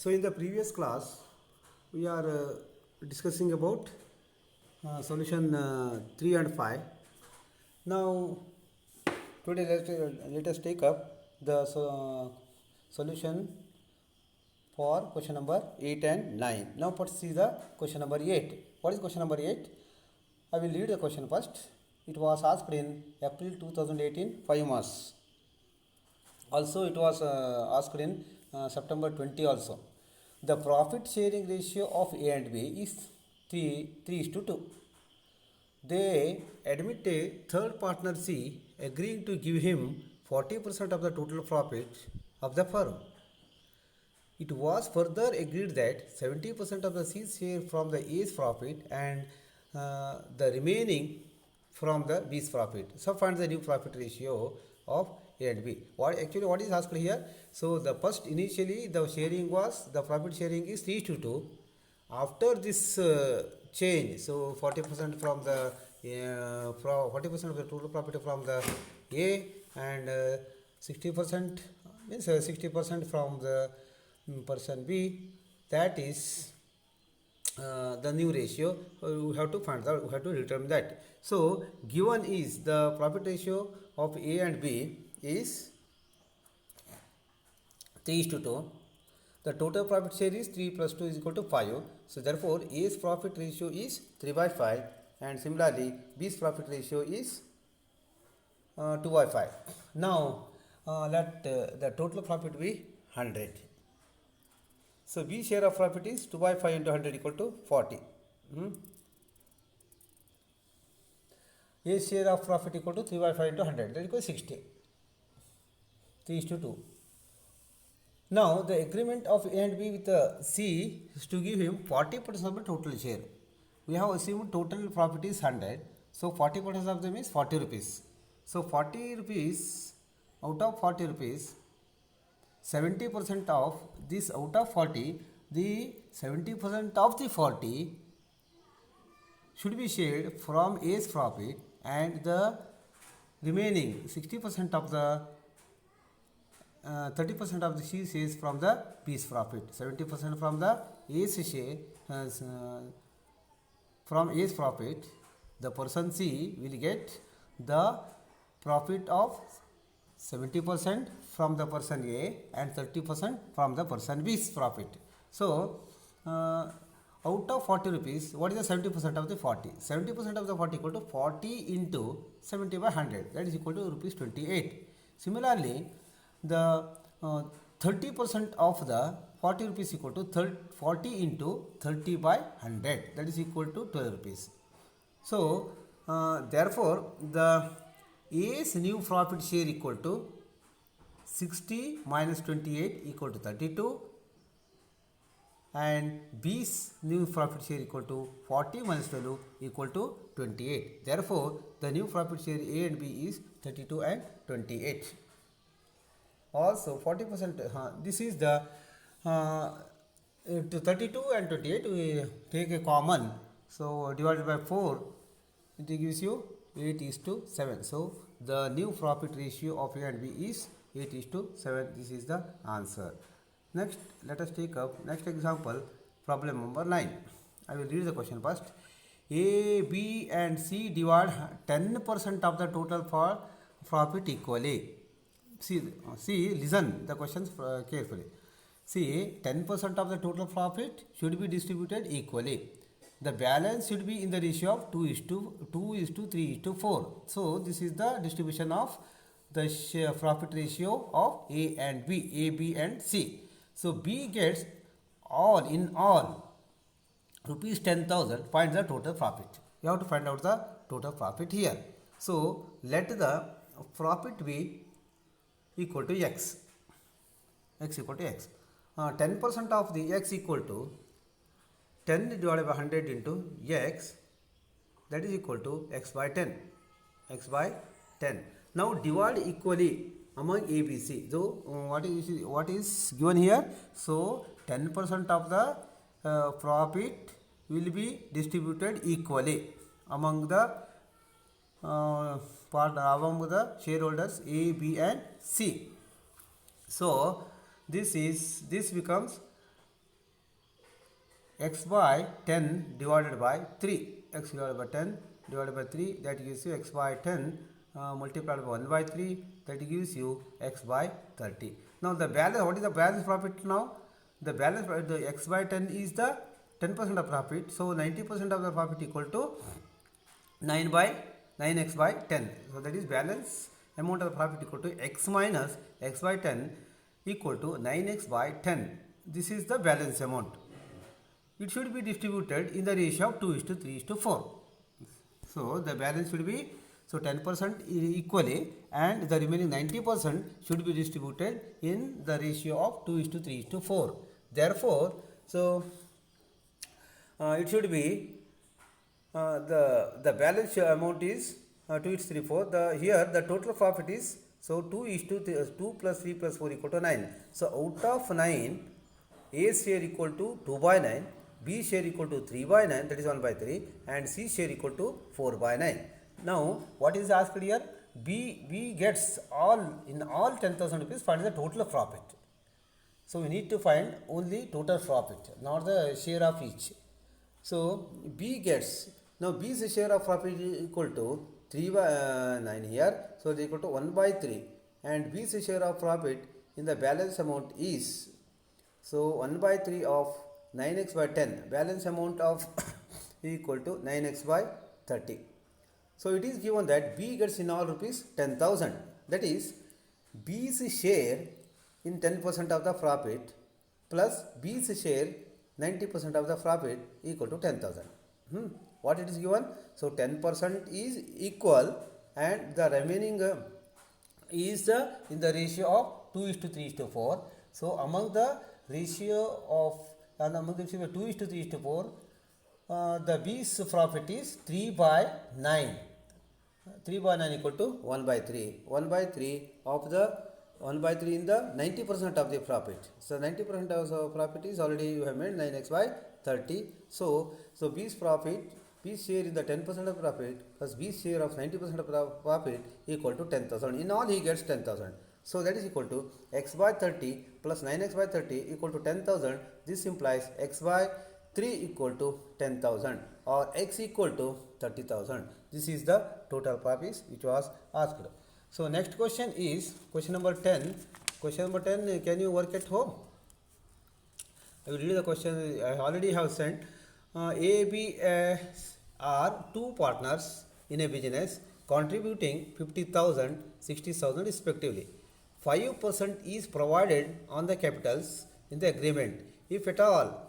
So in the previous class, we are discussing about solution 3 and 5. Now today let us take up the solution for question number 8 and 9. Now let's see the question number 8. What is question number 8? I will read the question first. It was asked in April 2018, 5 marks. Also it was asked in September 20 also. The profit sharing ratio of A and B is 3:2. They admit a third partner C agreeing to give him 40% of the total profit of the firm. It was further agreed that 70% of the C's share from the A's profit and the remaining from the B's profit. So find the new profit ratio of A and B. What is asked here? So the first initially the sharing was the profit sharing is 3:2. After this change, so 40% from the 40% of the total profit from the A and 60% means 60% from the person B. That is the new ratio. We have to find out, we have to determine that. So given is the profit ratio of A and B is 3:2. The total profit share is 3 plus 2 is equal to 5. So therefore A's profit ratio is 3/5 and similarly B's profit ratio is 2/5. Now let the total profit be 100. So B share of profit is 2/5 into 100 equal to 40. A share of profit equal to 3/5 into 100, that equals 60. 3:2. Now the agreement of A and B with C is to give him 40% of the total share. We have assumed total profit is 100. So 40% of them is 40 rupees. So 40 rupees out of 40 rupees, 70% of this out of 40, the 70% of the 40 should be shared from A's profit and the remaining 60% of the 30% of the C shares from the B's profit. 70% from the A's share from A's profit. The person C will get the profit of 70% from the person A and 30% from the person B's profit. So out of 40 rupees, what is the 70% of the 40? 70% of the 40 equal to 40 into 70 by 100, that is equal to rupees 28. Similarly, the 30% of the 40 rupees equal to 40 into 30 by 100, that is equal to 12 rupees. So therefore the A's new profit share equal to 60 minus 28 equal to 32 and B's new profit share equal to 40 minus 12 equal to 28. Therefore the new profit share A and B is 32 and 28. Also 40%, this is the 32 and 28 we take a common, so divided by 4 it gives you 8:7. So the new profit ratio of A and B is 8:7. This is the answer. Next let us take up next example, problem number 9. I will read the question first. A, B and C divide 10% of the total for profit equally. See, listen the questions carefully. See, 10% of the total profit should be distributed equally. The balance should be in the ratio of 2:3:4. So this is the distribution of the profit ratio of A and B, A, B and C. So B gets all rupees 10,000. Find the total profit. You have to find out the total profit here. So let the profit be equal to x equal to x. 10% of the x equal to 10 divided by 100 into x, that is equal to x by 10. Now divide equally among A, B, C. So what is given here? So 10% of the profit will be distributed equally among the among the shareholders A, B and C. So this becomes x by 10 divided by 3, x divided by 10 divided by 3, that gives you x by 10 multiplied by 1 by 3, that gives you x by 30. Now the balance, what is the balance profit now? The balance, the x by 10 is the 10% of profit, so 90% of the profit equal to 9x by 10. So that is balance amount of profit equal to x minus x by 10 equal to 9x by 10. This is the balance amount. It should be distributed in the ratio of 2:3:4. So the balance should be, so 10% equally, and the remaining 90% should be distributed in the ratio of 2:3:4. Therefore, so it should be the balance amount is 2:3:4. Here the total profit is, so 2 plus 3 plus 4 equal to 9. So out of 9, A share equal to 2 by 9, B share equal to 3 by 9, that is 1 by 3, and C share equal to 4 by 9. Now what is asked here? B gets all, in all 10,000 rupees, find the total profit. So we need to find only total profit, not the share of each. So B gets, now B's share of profit is equal to 3 by 9 here, so it is equal to 1 by 3, and B's share of profit in the balance amount is, so 1 by 3 of 9x by 10, balance amount of equal to 9x by 30. So it is given that B gets in all rupees 10,000, that is B's share in 10% of the profit plus B's share 90% of the profit equal to 10,000. What it is given? So 10% is equal, and the remaining is in the ratio of 2:3:4. So among the ratio of, among the ratio of 2:3:4, the B's profit is 3 by 9. 3 by 9 equal to 1 by 3. 1 by 3 of the 1 by 3 in the 90% of the profit. So 90% of the profit is already you have made 9x by 30. So B's profit, B's share in the 10% of profit plus B's share of 90% of profit equal to 10,000. In all he gets 10,000. So that is equal to x by 30 plus 9x by 30 equal to 10,000. This implies x by 3 equal to 10,000 or x equal to 30,000. This is the total profit which was asked. So next question is question number 10. Question number 10, can you work at home? I will read the question. I already have sent. A, B are two partners in a business contributing 50,000, 60,000 respectively. 5% is provided on the capitals in the agreement, if at all.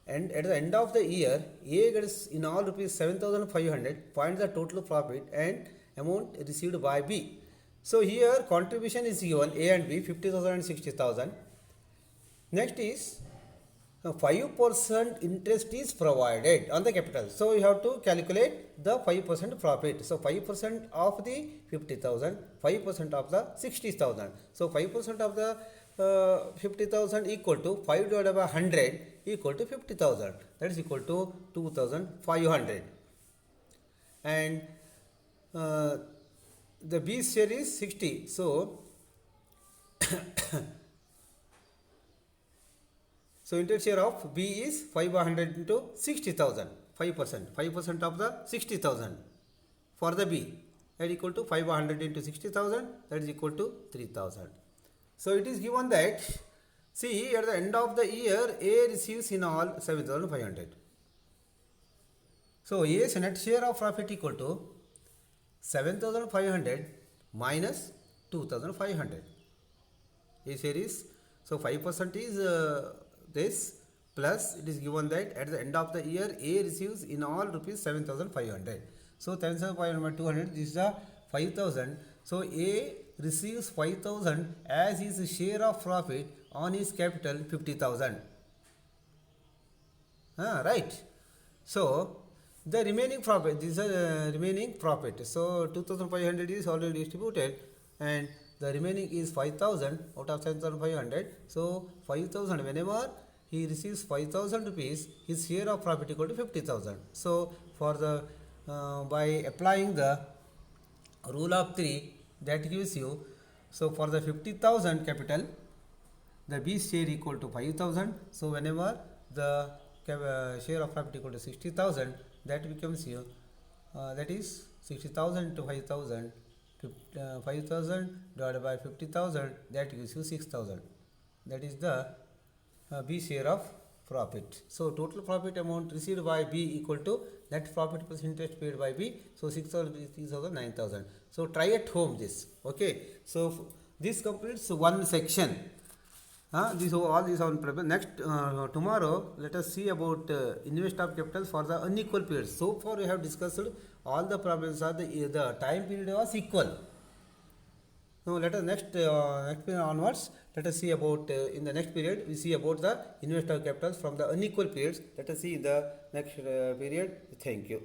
And at the end of the year, A gets in all rupees 7,500. Find the total profit and amount received by B. So here contribution is given, A and B, 50,000 and 60,000. Next is 5% interest is provided on the capital. So you have to calculate the 5% profit. So 5% of the 50,000, 5% of the 60,000. So 5% of the 50,000 equal to 5 divided by 100 equal to 50,000. That is equal to 2,500. And the B share is 60. So so interest share of B is 500 into 60,000. 5%. 5% of the 60,000 for the B. That is equal to 500 into 60,000. That is equal to 3,000. So it is given that, see, at the end of the year, A receives in all 7,500. So A's net share of profit equal to 7,500 minus 2,500. A share is, so 5% is this, plus it is given that at the end of the year A receives in all rupees 7,500. So 7,500 by 200, this is the 5,000. So A receives 5,000 as his share of profit on his capital 50,000. Right. So the remaining profit, this is remaining profit. So 2,500 is already distributed, and the remaining is 5,000 out of 7,500. So 5,000, whenever he receives 5,000 rupees, his share of profit equal to 50,000. So for the by applying the rule of 3, that gives you, so for the 50,000 capital, the B share equal to 5,000. So whenever the share of profit equal to 60,000, that becomes here, that is 60,000 to 5,000, 5,000 divided by 50,000, that gives you 6,000. That is the B share of profit. So total profit amount received by B equal to net profit plus interest paid by B. So 6,000, 3,000, 9,000. So try at home this. Okay. So this completes one section. All these are on next tomorrow. Let us see about invest of capital for the unequal periods. So far we have discussed all the problems are the time period was equal. Now let us next period onwards. Let us see about in the next period we see about the invest of capitals from the unequal periods. Let us see in the next period. Thank you.